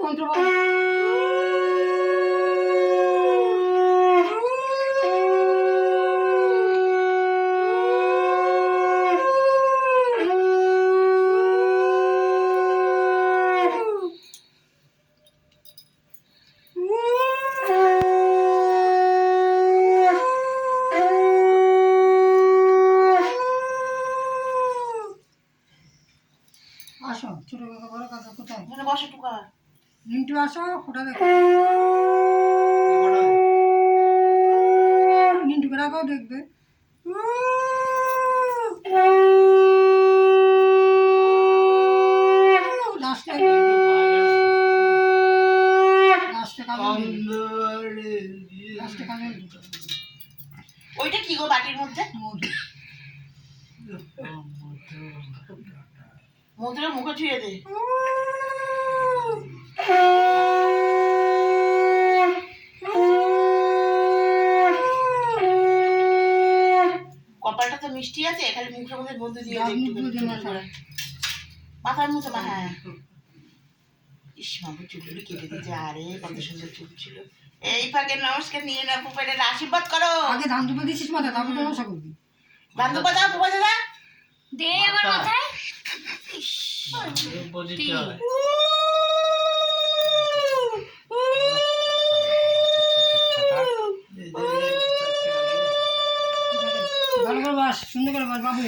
মন্ত্র বল। আসো ছোট কাকা বড় কাকা কোথায়? এখানে বসে টুকা। মিন্টু আসো ফোটা দেখো। মিন্টুকে রাখাও দেখবে। লাস্টে লাস্টে কাজল দিবে। লাস্টে কাজল দিবে। ওইটা কি গো বাটির মধ্যে? মধু। মধুরে মুখে ছুঁয়ে দে। কপালটা তো মিষ্টি আছে, খালি মুখের মধ্যে মধু দিয়ে দে একটু করে। মাথার মুছে মা, হ্যাঁ। ইস মামু চুলগুলো কেটে দিয়েছে, আরে কত সুন্দর চুল ছিল। এই ফাঁকে নমস্কার নিয়ে না, পুপাইটার আশীর্বাদ করো। আগে ধান দুপা দিছিস মাথায়, তারপর তো নমস্কার করবি। ধান দুপা দাও, পুপাই দাদা দে আমার মাথায়। ভালো করে বাস, সুন্দর করে বাস বাবু।